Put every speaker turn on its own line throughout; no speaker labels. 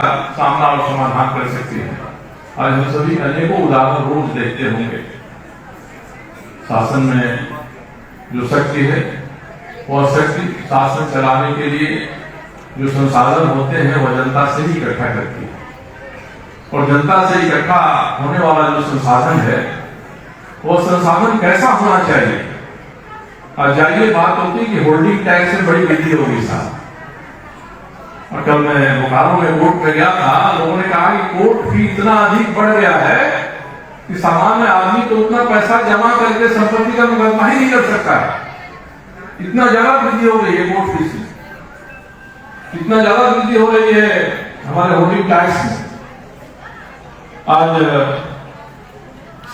सामना और समाधान कर सकती है। आज हम सभी अनेकों उदाहरण रोज देखते होंगे। शासन में जो शक्ति है वह शक्ति शासन चलाने के लिए जो संसाधन होते हैं वह जनता से ही इकट्ठा करती है, और जनता से इकट्ठा होने वाला जो संसाधन है वह संसाधन कैसा होना चाहिए। और जाइए बात होती है कि होल्डिंग टैक्स में बड़ी वृद्धि होगी साहब। और कल मैं बोकारो में कोर्ट में गया था, लोगों ने कहा कि कोर्ट फी इतना अधिक बढ़ गया है कि सामान्य आदमी तो उतना पैसा जमा करके संपत्ति का मुकदमा ही नहीं कर सकता है। इतना ज्यादा वृद्धि हो गई है कोर्ट फीस में, इतना ज्यादा वृद्धि हो रही है हमारे होल्डिंग टैक्स में। आज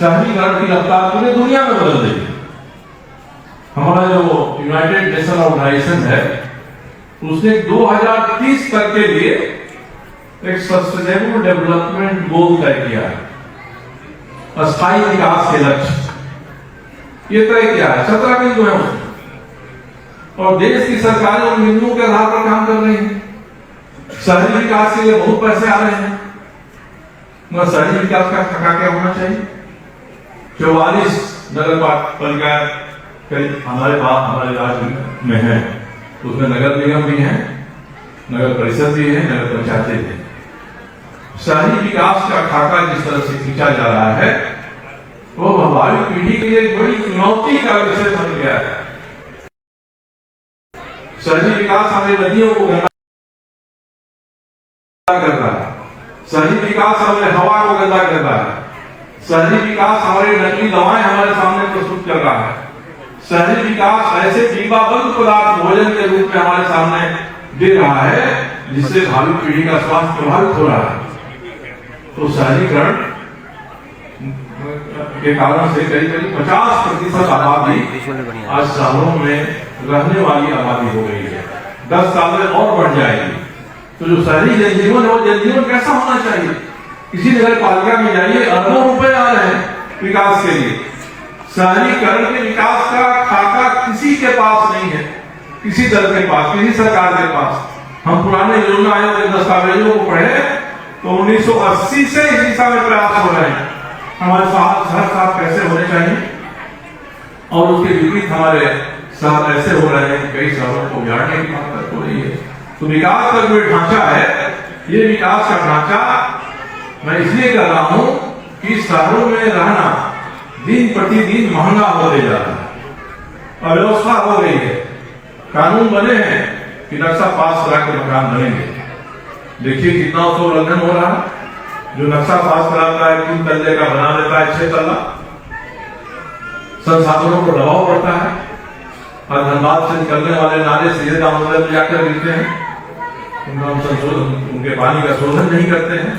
शहरीकरण की रफ्तार पूरी दुनिया में बदल रही है। हमारा जो यूनाइटेड नेशन ऑर्गेनाइजेशन है उसने 2030 तक के लिए एक सस्टेनेबल डेवलपमेंट गोल तय किया है, अस्थायी विकास के लक्ष्य ये तय किया है। 17 बिंदु है उसमें, और देश की सरकारें उन बिंदुओं के आधार पर काम कर रही है। शहरी विकास के लिए बहुत पैसे आ रहे हैं, मगर शहरी विकास का खका क्या होना चाहिए। 44 नगर पालिका हमारे राज्य में है, उसमें नगर निगम भी है, नगर परिषद भी है, नगर पंचायतें भी है। शहरी विकास का खाका जिस तरह से खींचा जा रहा है वो हमारी पीढ़ी के लिए एक बड़ी चुनौती का विषय बन गया है। शहरी विकास हमारी नदियों को गंदा कर रहा है, शहरी विकास हमारे हवा को गंदा कर रहा है, शहरी विकास हमारी नकली दवाएं हमारे सामने प्रस्तुत कर रहा है, शहरी विकास ऐसे जीवाबंद पदार्थ भोजन के रूप में हमारे सामने दे रहा है जिससे भावी पीढ़ी का स्वास्थ्य प्रभावित हो रहा है। तो शहरीकरण के कारण से करीब 50% आबादी आज शहरों में रहने वाली आबादी हो गई है। 10 साल में और बढ़ जाएगी। तो जो शहरी जनजीवन है वो जनजीवन कैसा होना चाहिए। किसी नगर पालिका में जाइए, अरबों रुपए आ रहे हैं विकास के लिए। शहरीकरण के विकास का खाका किसी के पास नहीं है, किसी दल के पास, किसी सरकार के पास। हम पुराने योजना आयोग के दस्तावेजों को पढ़े तो 1980 से इस दिशा में प्रयास हो रहे हैं हमारे शहर साफ कैसे होने चाहिए, और उसके विपरीत हमारे शहर ऐसे हो रहे हैं कि कई शहरों को उजाड़ने की बात हो रही है। तो विकास का जो ढांचा है, ये विकास का ढांचा मैं इसलिए कर रहा हूं कि शहरों में रहना दिन प्रतिदिन महंगा होते जा रहा है। अव्यवस्था हो गई है, कानून बने हैं कि नक्शा पास करा के मकान बनेंगे। देखिए कितना उसका उल्लंघन हो रहा है। जो नक्शा पास कराता है 3 तल्ले का बना देता है 6 तल्ला। संसाधनों को दबाव पड़ता है, और धनबाद से निकलने वाले नाले सीधे दामोदर में जाकर गिरते हैं, उनके पानी का शोधन नहीं करते हैं।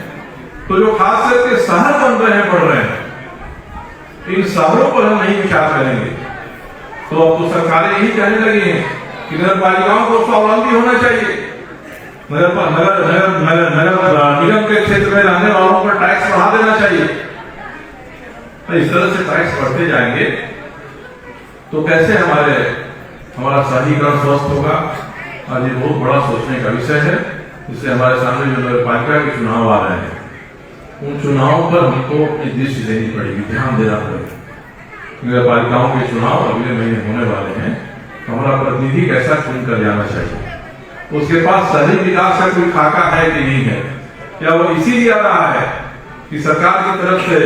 तो जो खास करके शहर बन रहे हैं, बढ़ रहे हैं, इन शहरों पर हम नहीं विचार करेंगे। तो अब तो सरकारें यही कहने लगी हैं कि नगर पालिकाओं को स्वावलंबी होना चाहिए। नगर निगम के क्षेत्र में रहने वालों पर टैक्स बढ़ा देना चाहिए। तो इस तरह से टैक्स बढ़ते जाएंगे तो कैसे हमारा शहरीकरण स्वस्थ होगा। आज ये बहुत बड़ा सोचने का विषय है। इससे हमारे सामने जो नगर पालिका के चुनाव आ रहे हैं, उन चुनावों पर हमको अपनी दृष्टि देनी पड़ेगी, ध्यान देना पड़ेगा। नगर पालिकाओं के चुनाव अगले महीने होने वाले हैं, तो हमारा प्रतिनिधि कैसा चुन कर जाना चाहिए, उसके पास शहरी विकास का कोई खाका है कि नहीं है, क्या वो इसीलिए आ रहा है कि सरकार की तरफ से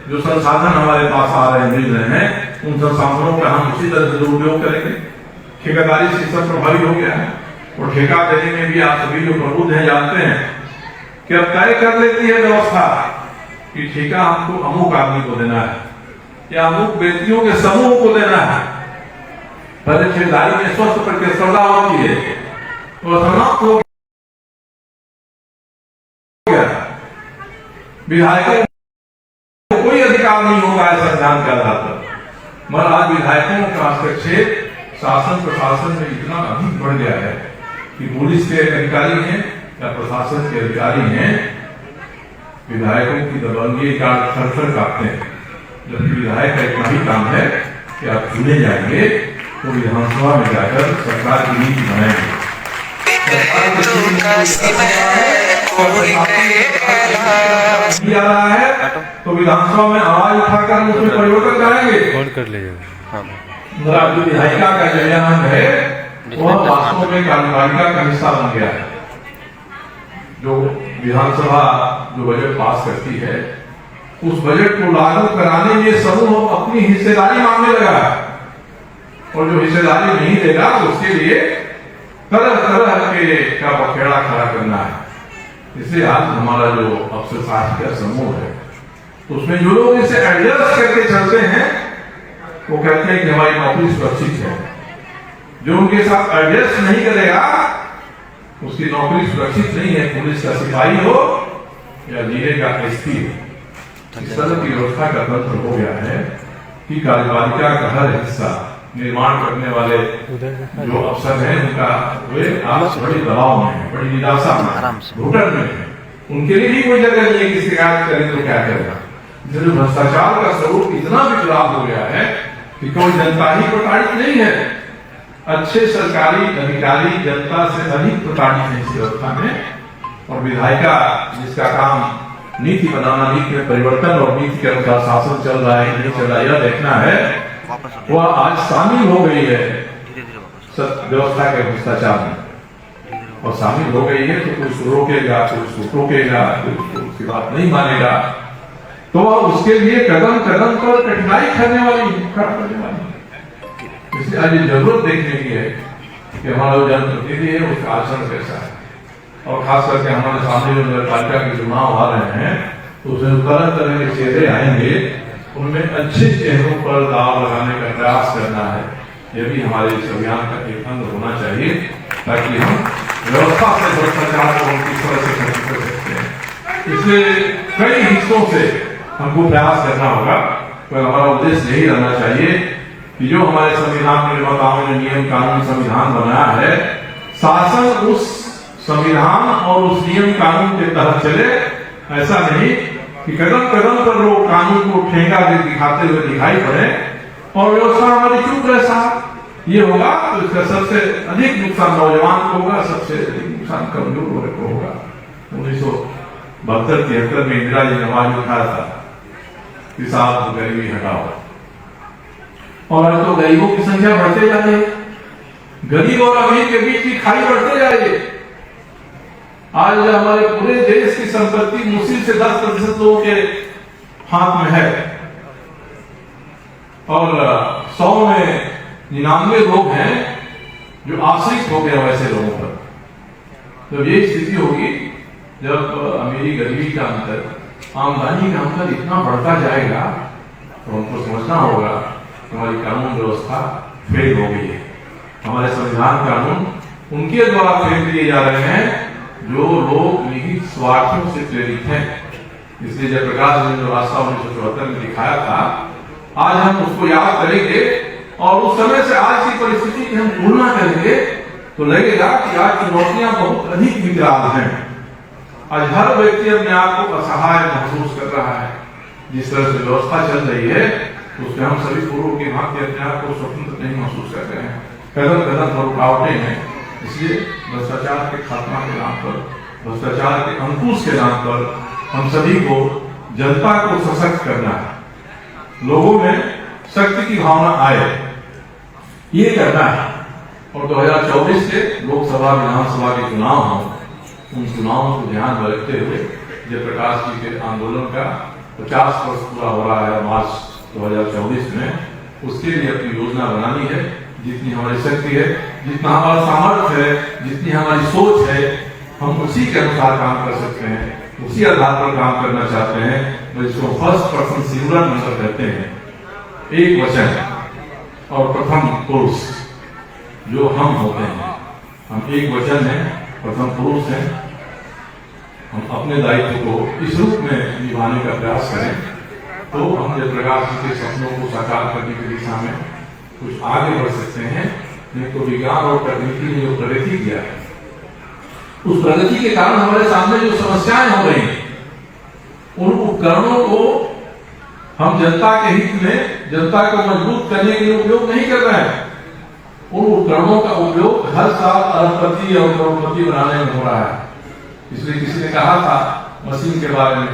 जो संसाधन हमारे पास आ रहे हैं, मिल रहे हैं, उन संसाधनों का हम उसी तरह से दुरुपयोग करेंगे। ठेकेदारी सिस्टम प्रभावी हो गया है, और ठेका देने में भी आप सभी जो प्रबुद्ध हैं जानते हैं कि अब तय कर लेती है व्यवस्था कि ठेका हमको अमुक आदमी को देना है या अमुक व्यक्तियों के समूह को देना है। पहले ठेकेदारी में स्वस्थ प्रतिस्पर्धा होती है, तो समाप्त हो गया। विधायकों को कोई अधिकार नहीं होगा इस संविधान के आधार पर, मगर आज विधायकों का हस्तक्षेप शासन प्रशासन में इतना अधिक बढ़ गया है कि पुलिस के अधिकारी हैं या प्रशासन के अधिकारी हैं, विधायकों की दबंगी का थर-थर कांपते हैं। जबकि विधायक का इतना ही काम है कि आप चुने जाएंगे तो विधानसभा में जाकर सरकार की नीति बनाएंगे। आ रहा है तो विधानसभा में आवाज उठाकर उसमें परिवर्तन कराएंगे।
कर लीजिए।
जो विधायिका का चयन है वह वास्तव में कार्यपालिका का हिस्सा बन गया है। जो विधानसभा जो बजट पास करती है उस बजट को लागू कराने में समूह अपनी हिस्सेदारी मांगने लगा है और जो हिस्सेदारी नहीं देगा उसके लिए तरह तरह के का बखेड़ा खड़ा करना है। इसलिए आज हमारा जो अफसरशाही का समूह है उसमें जो लोग इसे एडजस्ट करके चलते हैं वो कहते हैं कि हमारी नौकरी सुरक्षित है। जो उनके साथ एडजस्ट नहीं करेगा उसकी नौकरी सुरक्षित नहीं है। पुलिस का सिपाही हो या जिले का एसपी हो, इस तरह की व्यवस्था का तंत्र हो गया है कि कार्यपालिका का हर हिस्सा निर्माण करने वाले जो अफसर हैं उनका वे आज बड़ी दबाव में है, बड़ी निराशा में, घुटन में है। उनके लिए भी कोई जगह नहीं है कि शिकायत करें तो क्या करेगा। जो भ्रष्टाचार का स्वरूप इतना विकराल हो गया है कि कोई जनता ही प्रताड़ित नहीं है। अच्छे सरकारी अधिकारी जनता से अधिक प्रताड़ित है इस व्यवस्था में। और विधायिका जिसका काम नीति बनाना, नीति में परिवर्तन और नीति के अनुसार शासन चल रहा है नहीं चल रहा है यह देखना है, वह आज शामिल हो गई है व्यवस्था के भ्रष्टाचार में। और शामिल हो गई है तो कोई उसको रोकेगा, कोई उसको टोकेगा, कोई उसकी बात नहीं मानेगा तो वह उसके लिए कदम कदम पर कठिनाई करने वाली है। इसलिए आज जरूरत देखने की है कि हमारा जो जनप्रतिनिधि है उसका आचरण कैसा है। और खास करके हमारे सामने जो नगरपालिका के चुनाव आ रहे हैं तो उसमें तरह तरह के चेहरे आएंगे, उनमें अच्छे चेहरों पर दाव लगाने का प्रयास करना है। यह भी हमारे इस अभियान का एक अंग होना चाहिए ताकि हम व्यवस्था से भ्रष्टाचार को किस तरह से खत्म कर सकते हैं। इसलिए कई हिस्सों से हमको प्रयास करना होगा। तो हमारा उद्देश्य यही रहना चाहिए कि जो हमारे संविधान के निर्माताओं ने नियम कानून संविधान बनाया है, शासन उस संविधान और उस नियम कानून के तहत चले। ऐसा नहीं कि कदम कदम पर लोग कानून को ठेंगा दिखाते हुए दिखाई पड़े और व्यवस्था हमारी चुप रहे। साहब ये होगा तो इसका सबसे अधिक नुकसान नौजवान को होगा, सबसे अधिक नुकसान कमजोर वर्ग को होगा। 1972-73 में इंदिरा जी ने आवाज उठाया था कि साहब गरीबी हटाओ, और आज तो गरीबों की संख्या बढ़ते जा रही है। गरीब और अमीर के बीच की खाई बढ़ते जा रही है। आज हमारे पूरे देश की संपत्ति मुश्किल से 10% लोगों के हाथ में है और 100 में 99 लोग हैं जो आश्रित हो गए वैसे लोगों पर। जब ये स्थिति होगी, जब अमीरी गरीबी का अंतर, आमदनी का अंतर इतना बढ़ता जाएगा तो हमको समझना होगा हमारी कानून व्यवस्था फेल हो गई है। हमारे संविधान कानून उनके द्वारा फेल किए जा रहे हैं जो लोग निहित स्वार्थों से प्रेरित हैं। इसलिए जयप्रकाश ने जो रास्ता 1974 में दिखाया था, आज हम उसको याद करेंगे और उस समय से आज की परिस्थिति की हम तुलना करेंगे तो लगेगा कि आज चुनौतियां बहुत अधिक विकराल हैं। आज हर व्यक्ति अपने आप को असहाय महसूस कर रहा है। जिस तरह से व्यवस्था चल रही है उसमें हम सभी पूर्व की भांति अपने आप को स्वतंत्र नहीं महसूस कर रहे हैं। कदम कदम पर रुकावटें हैं। इसलिए भ्रष्टाचार के खात्मा के नाम पर, भ्रष्टाचार के अंकुश के नाम पर हम सभी को जनता को सशक्त करना है। लोगों में शक्ति की भावना आए, ये करना है। और 2024 से लोकसभा विधानसभा के चुनाव हों, उन चुनावों को ध्यान में रखते हुए जयप्रकाश जी के आंदोलन का 50 वर्ष पूरा हो रहा है मार्च 2024 में, उसके लिए अपनी योजना बनानी है। जितनी हमारी शक्ति है, जितना हमारा सामर्थ्य है, जितनी हमारी सोच है, हम उसी के अनुसार काम कर सकते हैं, उसी आधार पर काम करना चाहते हैं। जिसको फर्स्ट पर्सन सिंगुलर नंबर कहते हैं, एक वचन और प्रथम पुरुष जो हम होते हैं। हम एक वचन है, प्रथम पुरुष है। हम अपने दायित्व को इस रूप में निभाने का प्रयास करें तो हम जयप्रकाश जी के सपनों को साकार करने की दिशा में कुछ आगे बढ़ सकते हैं। नहीं तो विज्ञान और तकनीकी ने जो प्रगति किया है, उस प्रगति के कारण हमारे सामने जो समस्याएं हो रही हैं, उन उपकरणों को हम जनता के हित में, जनता को मजबूत करने के लिए उपयोग नहीं कर रहे हैं। उन उपकरणों का उपयोग हर साल अरबपति और करोड़पति बनाने में हो रहा है। इसलिए किसी ने कहा था मशीन के बारे में,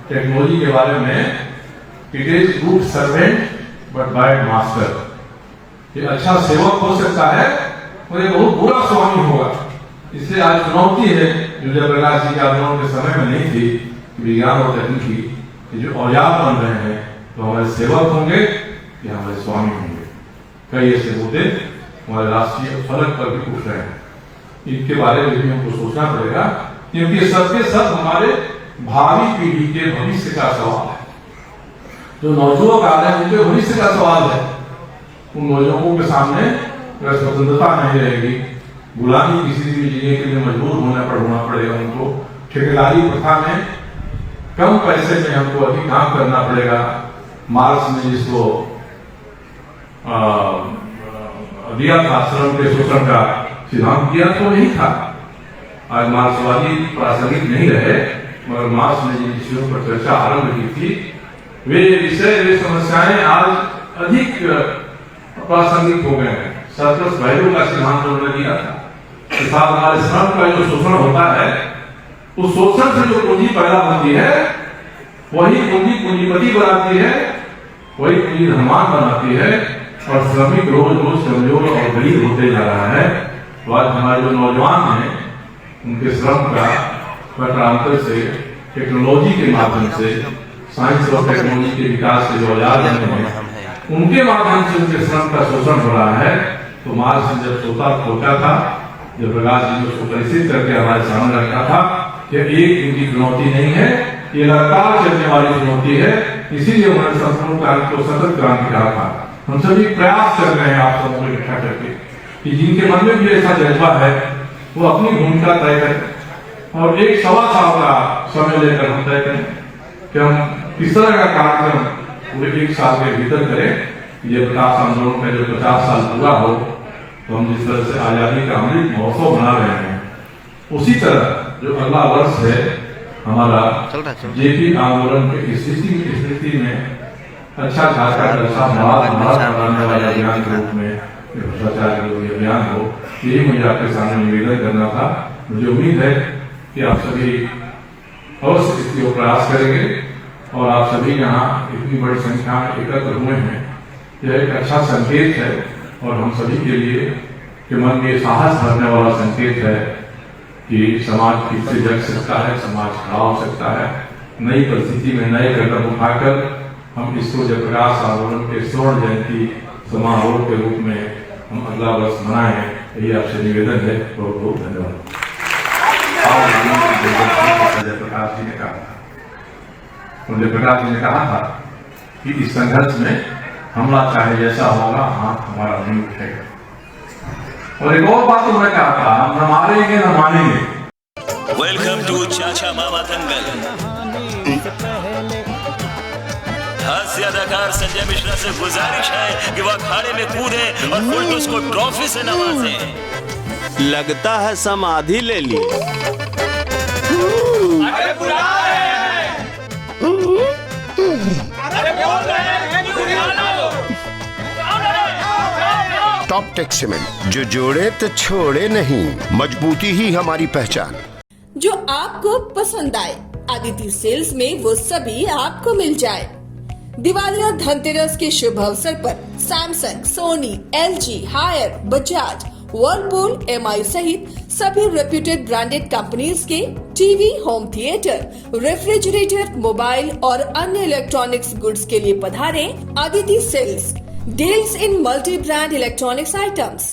टेक्नोलॉजी के बारे में, it is good servant but bad master. ये अच्छा सेवक हो सकता है और ये बहुत बुरा स्वामी होगा। इसलिए आज चुनौती है जो जयप्रकाश जी के आंदोलन के समय में नहीं थी, विज्ञान और तकनीकी जो औजार बन रहे हैं तो हमारे सेवक होंगे या हमारे स्वामी होंगे। कई ऐसे मुद्दे हमारे राष्ट्रीय फलक पर भी उठ रहे हैं, इनके बारे में भी हमको सोचना पड़ेगा, क्योंकि सबके सब हमारे भावी पीढ़ी के भविष्य का सवाल है। जो नौजवान आ रहे हैं उनके भविष्य का सवाल है। उन नौजवानों के सामने अगर स्वतंत्रता नहीं रहेगी, गुलामी किसी भी जीने के लिए मजबूर होना पड़ेगा उनको, ठेकेदारी प्रथा में कम पैसे में हमको अधिक काम करना पड़ेगा। मार्क्स ने जिसको दिया था श्रम के शोषण का सिद्धांत दिया तो नहीं था। आज मार्क्सवादी प्रासंगिक नहीं रहे, मगर मार्क्स ने जिन विषयों पर चर्चा आरंभ की थी वे विषय, वे समस्याएं आज अधिक प्रासंगिक हो गए हैं। सरप्लस वैल्यू का सिद्धांत उन्होंने दिया था। साथ हमारे श्रम का जो शोषण होता है, उस शोषण से जो पूंजी पैदा होती है वही पूंजी पूंजीपति बनाती है, वही पूंजी धनवान बनाती है, और श्रमिक रोज रोज कमजोर और गरीब होते जा रहा है। तो आज हमारे जो नौजवान हैं उनके श्रम का पत्रांतर से, टेक्नोलॉजी के माध्यम से, साइंस और टेक्नोलॉजी के विकास से जो औजार बने हैं उनके माध्यम से उनके श्रम का शोषण हो रहा है। तो मार्क्स ने जब सोचा था, जब प्रकाश जी को सुपरिचित करके हमारे सामने रखा था कि एक इनकी चुनौती नहीं है, ये लगातार चलने वाली चुनौती है, इसीलिए उन्होंने संपूर्ण क्रांति को सतत क्रांति कहा था। हम सभी प्रयास कर रहे हैं आप सबको इकट्ठा करके कि जिनके मन में भी ऐसा जज्बा है वो अपनी भूमिका तय करें और एक 1.25 साल का समय लेकर हम तय करें कि हम किस तरह का कार्यक्रम पूरे 1 साल के भीतर करें। ये प्रकाश आंदोलन का जो 50 साल पूरा हो तो हम जिस तरह से आजादी का अमृत महोत्सव मना रहे हैं, उसी तरह जो अगला वर्ष है हमारा जेपी आंदोलन की स्थिति में अच्छा खासा अच्छा बनाने वाले अभियान के रूप में भ्रष्टाचार के विरोधी अभियान हो, यही मुझे आपके सामने निवेदन करना था। मुझे उम्मीद है कि आप सभी अवश्य इसकी ओर प्रयास करेंगे और आप सभी यहाँ इतनी बड़ी संख्या में एकत्र हुए हैं, यह एक अच्छा संकेत है और हम सभी के लिए के मन में साहस भरने वाला संकेत है कि समाज फिर से जग सकता है, समाज खड़ा हो सकता है। नई परिस्थिति में नए कदम उठाकर हम इसको जयप्रकाश आंदोलन के स्वर्ण जयंती समारोह के रूप में हम अगला वर्ष मनाएं, यही आपसे निवेदन है। बहुत बहुत धन्यवाद। जयप्रकाश जी ने कहा था, जयप्रकाश जी ने कहा था कि इस संघर्ष में हमला चाहे जैसा होगा, हाथ हमारा नहीं उठेगा। और एक और बात उन्होंने कहा था, हम न मारेंगे न मानेंगे।
वेलकम टू चाचा मामा दंगल। हास्य अदाकार संजय मिश्रा से गुजारिश है कि वह अखाड़े में कूदे और फुलटूस को ट्रॉफी से नवाजे।
लगता है समाधि ले ली।
अरे बुला रहे हैं। अरे बोल रहे हैं।
टॉप टेक सीमेंट, जो जोड़े तो छोड़े नहीं, मजबूती ही हमारी पहचान।
जो आपको पसंद आए, आदित्य सेल्स में वो सभी आपको मिल जाए। दिवाली और धनतेरस के शुभ अवसर पर Samsung, Sony, LG, Haier, Bajaj, Whirlpool, MI सहित सभी रेप्यूटेड ब्रांडेड कंपनीज के TV, home theatre, refrigerator, mobile और अन्य इलेक्ट्रॉनिक्स गुड्स के लिए पधारें Aditya sales. Deals in multi-brand electronics items.